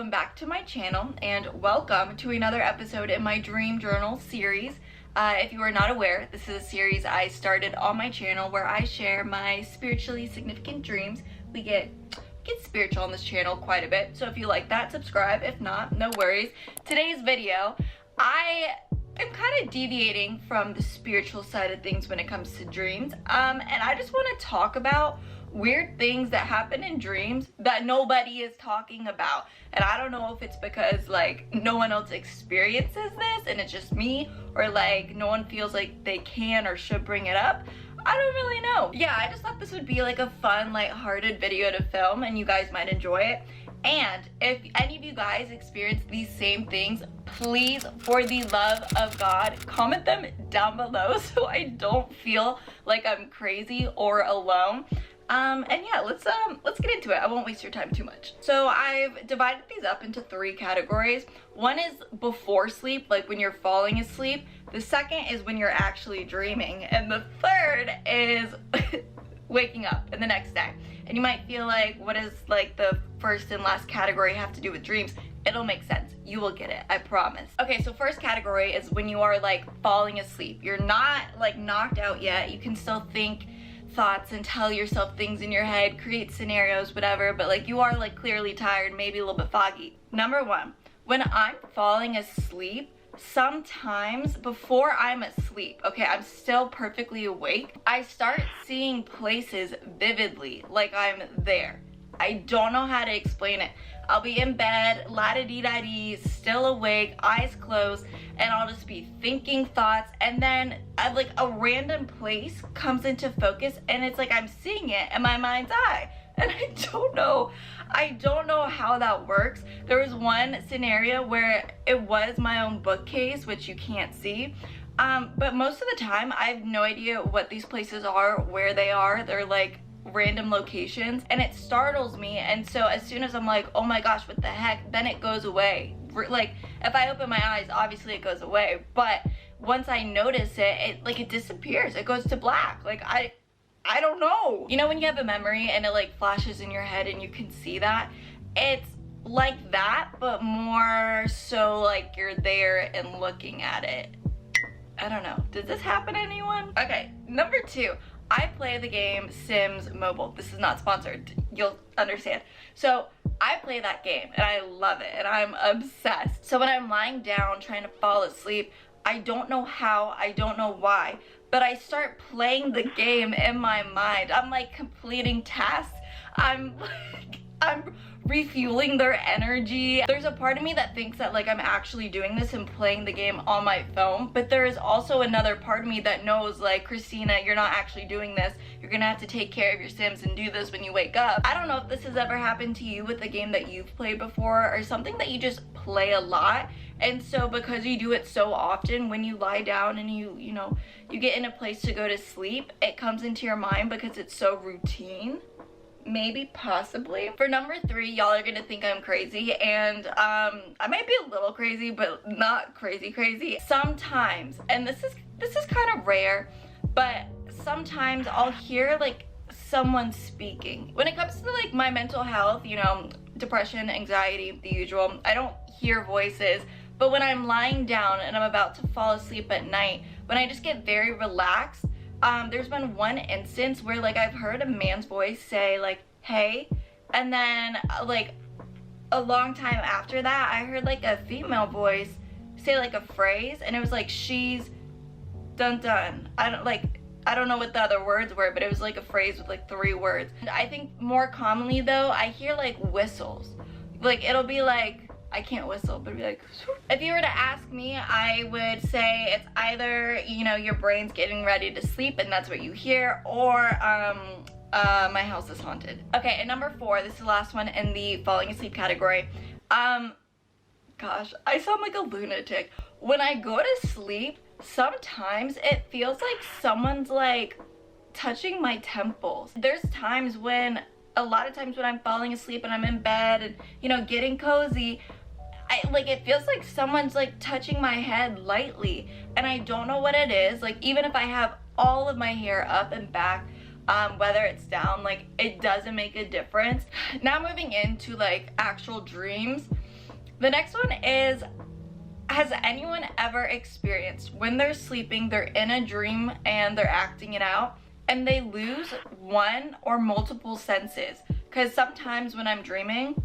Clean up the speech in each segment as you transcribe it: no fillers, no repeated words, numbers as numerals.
welcome back to my channel and welcome to another episode in my dream journal series. If you are not aware, this is a series I started on my channel where I share my spiritually significant dreams. We get spiritual on this channel quite a bit, so if you like that, subscribe. If not, no worries. Today's video, I am kind of deviating from the spiritual side of things when it comes to dreams, and I just want to talk about weird things that happen in dreams that nobody is talking about. And I don't know if it's because like no one else experiences this and it's just me, or like no one feels like they can or should bring it up. I don't really know. Yeah, I just thought this would be like a fun, light-hearted video to film and you guys might enjoy it. And if any of you guys experience these same things, please, for the love of God, comment them down below so I don't feel like I'm crazy or alone. And yeah, let's get into it. I won't waste your time too much. So I've divided these up into 3 categories. One is before sleep, like when you're falling asleep. The second is when you're actually dreaming. And the third is waking up in the next day. And you might feel like, what does like the first and last category have to do with dreams? It'll make sense. You will get it, I promise. Okay, so first category is when you are like falling asleep. You're not like knocked out yet. You can still think thoughts and tell yourself things in your head, create scenarios, whatever, but like you are like clearly tired, maybe a little bit foggy. Number 1, when I'm falling asleep, sometimes before I'm asleep, okay, I'm still perfectly awake, I start seeing places vividly, like I'm there. I don't know how to explain it. I'll be in bed, la-da-dee-da-dee, still awake, eyes closed, and I'll just be thinking thoughts, and then like a random place comes into focus, and it's like I'm seeing it in my mind's eye. And I don't know how that works. There was one scenario where it was my own bookcase, which you can't see. But most of the time, I have no idea what these places are, where they are. They're like random locations, and it startles me, and so as soon as I'm like, oh my gosh, what the heck, then it goes away. Like if I open my eyes, obviously it goes away, but once I notice it, it disappears. It goes to black. Like I don't know. You know when you have a memory and it like flashes in your head and you can see that? It's like that, but more so like you're there and looking at it. I don't know. Does this happen to anyone? Okay, number 2. I play the game Sims Mobile. This is not sponsored. You'll understand. So I play that game and I love it and I'm obsessed. So when I'm lying down trying to fall asleep, I don't know how, I don't know why, but I start playing the game in my mind. I'm like completing tasks. I'm refueling their energy. There's a part of me that thinks that like I'm actually doing this and playing the game on my phone, but there is also another part of me that knows like, Christina, you're not actually doing this. You're gonna have to take care of your Sims and do this when you wake up. I don't know if this has ever happened to you with a game that you've played before or something that you just play a lot, and so because you do it so often, when you lie down and you know you get in a place to go to sleep, it comes into your mind because it's so routine. Maybe, possibly. For number 3, y'all are gonna think I'm crazy, and I might be a little crazy, but not crazy. Sometimes, and this is kind of rare, but sometimes I'll hear like someone speaking. When it comes to like my mental health, you know, depression, anxiety, the usual, I don't hear voices. But when I'm lying down and I'm about to fall asleep at night, when I just get very relaxed, there's been one instance where like I've heard a man's voice say like, hey, and then like a long time after that I heard like a female voice say like a phrase, and it was like, she's dun dun. I don't know what the other words were, but it was like a phrase with like 3 words. And I think more commonly though, I hear like whistles. Like it'll be like, I can't whistle, but it'd be like, if you were to ask me, I would say it's either, you know, your brain's getting ready to sleep and that's what you hear, or my house is haunted. Okay, and number 4, this is the last one in the falling asleep category. Gosh, I sound like a lunatic. When I go to sleep, sometimes it feels like someone's like touching my temples. There's times when, a lot of times when I'm falling asleep and I'm in bed and, you know, getting cozy, it feels like someone's like touching my head lightly, and I don't know what it is. Like even if I have all of my hair up and back, whether it's down, like it doesn't make a difference. Now moving into like actual dreams, The next one is, has anyone ever experienced when they're sleeping, they're in a dream and they're acting it out, and they lose one or multiple senses? Because sometimes when I'm dreaming,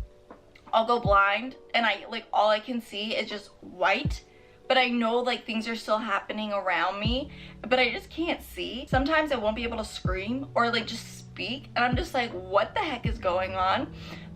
I'll go blind and all I can see is just white, but I know like things are still happening around me, but I just can't see. Sometimes I won't be able to scream or like just speak, and I'm just like, what the heck is going on?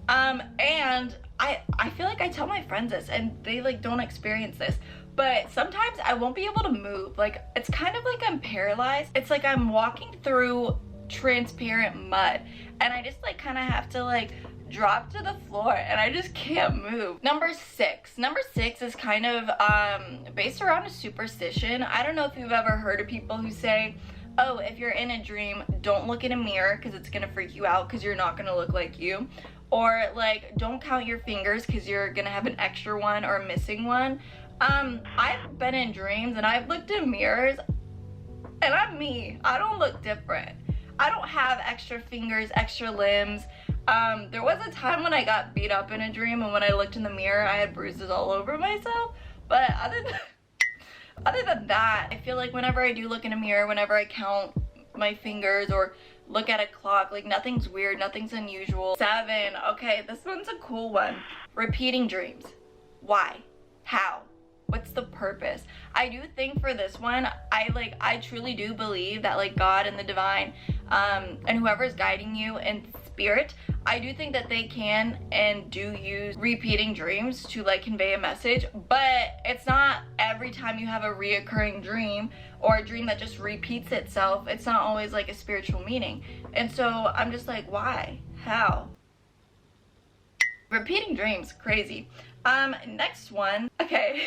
And I feel like I tell my friends this and they like don't experience this, but sometimes I won't be able to move. Like, it's kind of like I'm paralyzed. It's like I'm walking through transparent mud and I just like kind of have to like drop to the floor and I just can't move. Number six is kind of based around a superstition. I don't know if you've ever heard of people who say, oh, if you're in a dream, don't look in a mirror because it's gonna freak you out because you're not gonna look like you. Or like, don't count your fingers because you're gonna have an extra one or a missing one. I've been in dreams and I've looked in mirrors and I'm me. I don't look different. I don't have extra fingers, extra limbs. There was a time when I got beat up in a dream, and when I looked in the mirror, I had bruises all over myself. But other than that, I feel like whenever I do look in a mirror, whenever I count my fingers or look at a clock, like nothing's weird, nothing's unusual. 7, okay, this one's a cool one. Repeating dreams. Why? How? What's the purpose? I do think for this one, I truly do believe that like God and the divine, and whoever's guiding you in spirit, I do think that they can and do use repeating dreams to like convey a message, but it's not every time you have a reoccurring dream or a dream that just repeats itself. It's not always like a spiritual meaning. And so I'm just like, why? How? Repeating dreams, crazy. Next one, okay.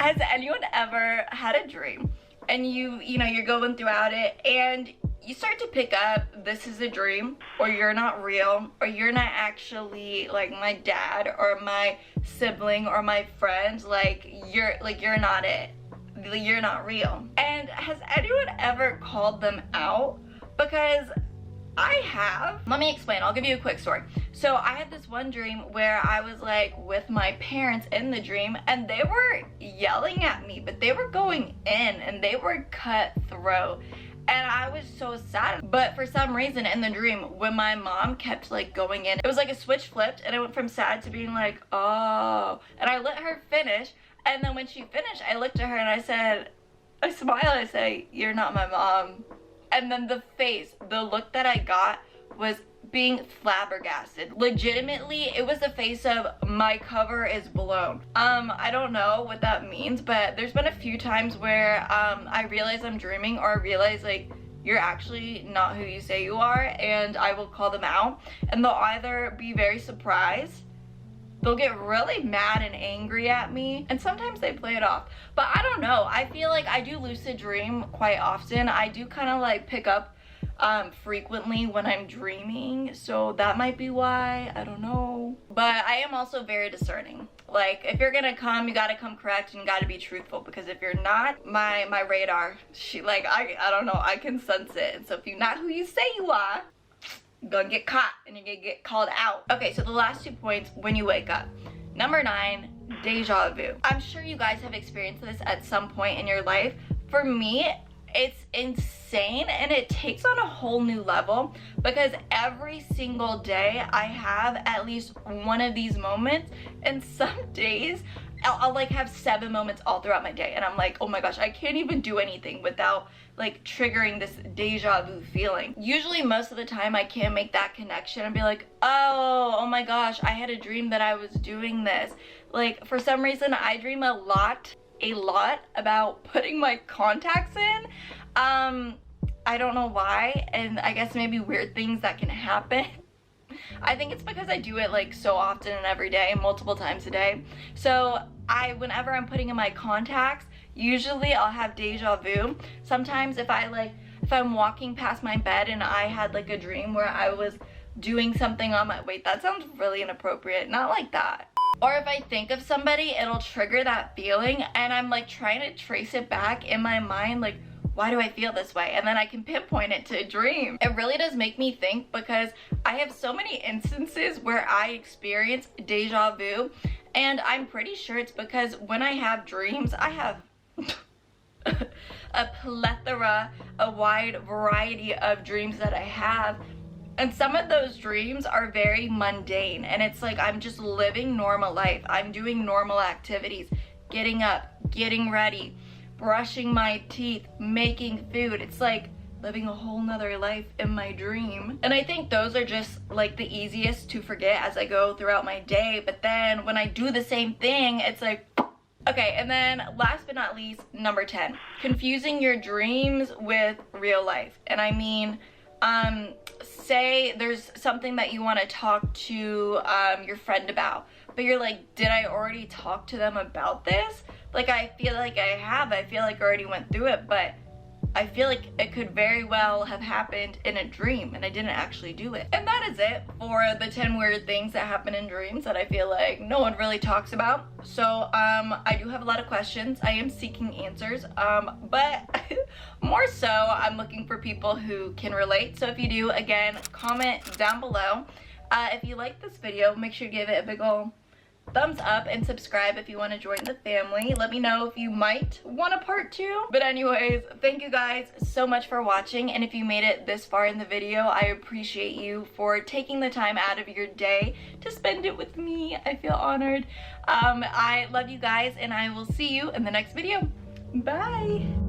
Has anyone ever had a dream and you're going throughout it and you start to pick up, this is a dream, or you're not real, or you're not actually like my dad or my sibling or my friend, you're not it, you're not real? And has anyone ever called them out? Because I have. Let me explain. I'll give you a quick story. So I had this one dream where I was like with my parents in the dream and they were yelling at me, but they were going in and they were cutthroat. And I was so sad. But for some reason in the dream, when my mom kept like going in, it was like a switch flipped and I went from sad to being like, oh. And I let her finish. And then when she finished, I looked at her and I smiled, I say, you're not my mom. And then the look that I got was being flabbergasted. Legitimately, it was the face of, my cover is blown. I don't know what that means, but there's been a few times where I realize I'm dreaming, or I realize like, you're actually not who you say you are, and I will call them out. And they'll either be very surprised, they'll get really mad and angry at me, and sometimes they play it off. But I don't know, I feel like I do lucid dream quite often. I do kind of like pick up frequently when I'm dreaming, so that might be why, I don't know. But I am also very discerning. Like, if you're gonna come, you gotta come correct and you gotta be truthful, because if you're not, my radar, I don't know, I can sense it. And so if you're not who you say you are, you're gonna get caught and you're gonna get called out. Okay, so the last 2 points, when you wake up. Number 9, deja vu. I'm sure you guys have experienced this at some point in your life. For me, it's insane and it takes on a whole new level, because every single day I have at least one of these moments, and some days I'll like have 7 moments all throughout my day and I'm like, oh my gosh, I can't even do anything without like triggering this deja vu feeling. Usually most of the time I can't make that connection and be like, oh my gosh, I had a dream that I was doing this. Like, for some reason I dream a lot about putting my contacts in. I don't know why, and I guess maybe weird things that can happen. I think it's because I do it like so often and every day, multiple times a day. So whenever I'm putting in my contacts, usually I'll have deja vu. Sometimes if I'm walking past my bed and I had like a dream where I was doing something on my, wait, that sounds really inappropriate, not like that. Or if I think of somebody, it'll trigger that feeling and I'm like trying to trace it back in my mind, like, why do I feel this way? And then I can pinpoint it to a dream. It really does make me think, because I have so many instances where I experience deja vu And I'm pretty sure it's because when I have dreams, I have a plethora, a wide variety of dreams that I have. And some of those dreams are very mundane, and it's like I'm just living normal life. I'm doing normal activities, getting up, getting ready, brushing my teeth, making food. It's like living a whole nother life in my dream. And I think those are just like the easiest to forget as I go throughout my day. But then when I do the same thing, it's like, okay. And then last but not least, number 10, confusing your dreams with real life. And I mean, say there's something that you want to talk to your friend about, but you're like, did I already talk to them about this? Like, I feel like I have. I feel like I already went through it, but I feel like it could very well have happened in a dream and I didn't actually do it. And that is it for the 10 weird things that happen in dreams that I feel like no one really talks about. So I do have a lot of questions. I am seeking answers, but more so I'm looking for people who can relate. So if you do, again, comment down below. If you like this video, make sure to give it a big ol' thumbs up and subscribe if you want to join the family. Let me know if you might want a part 2. But anyways, thank you guys so much for watching, and if you made it this far in the video, I appreciate you for taking the time out of your day to spend it with me. I feel honored. I love you guys, and I will see you in the next video. Bye.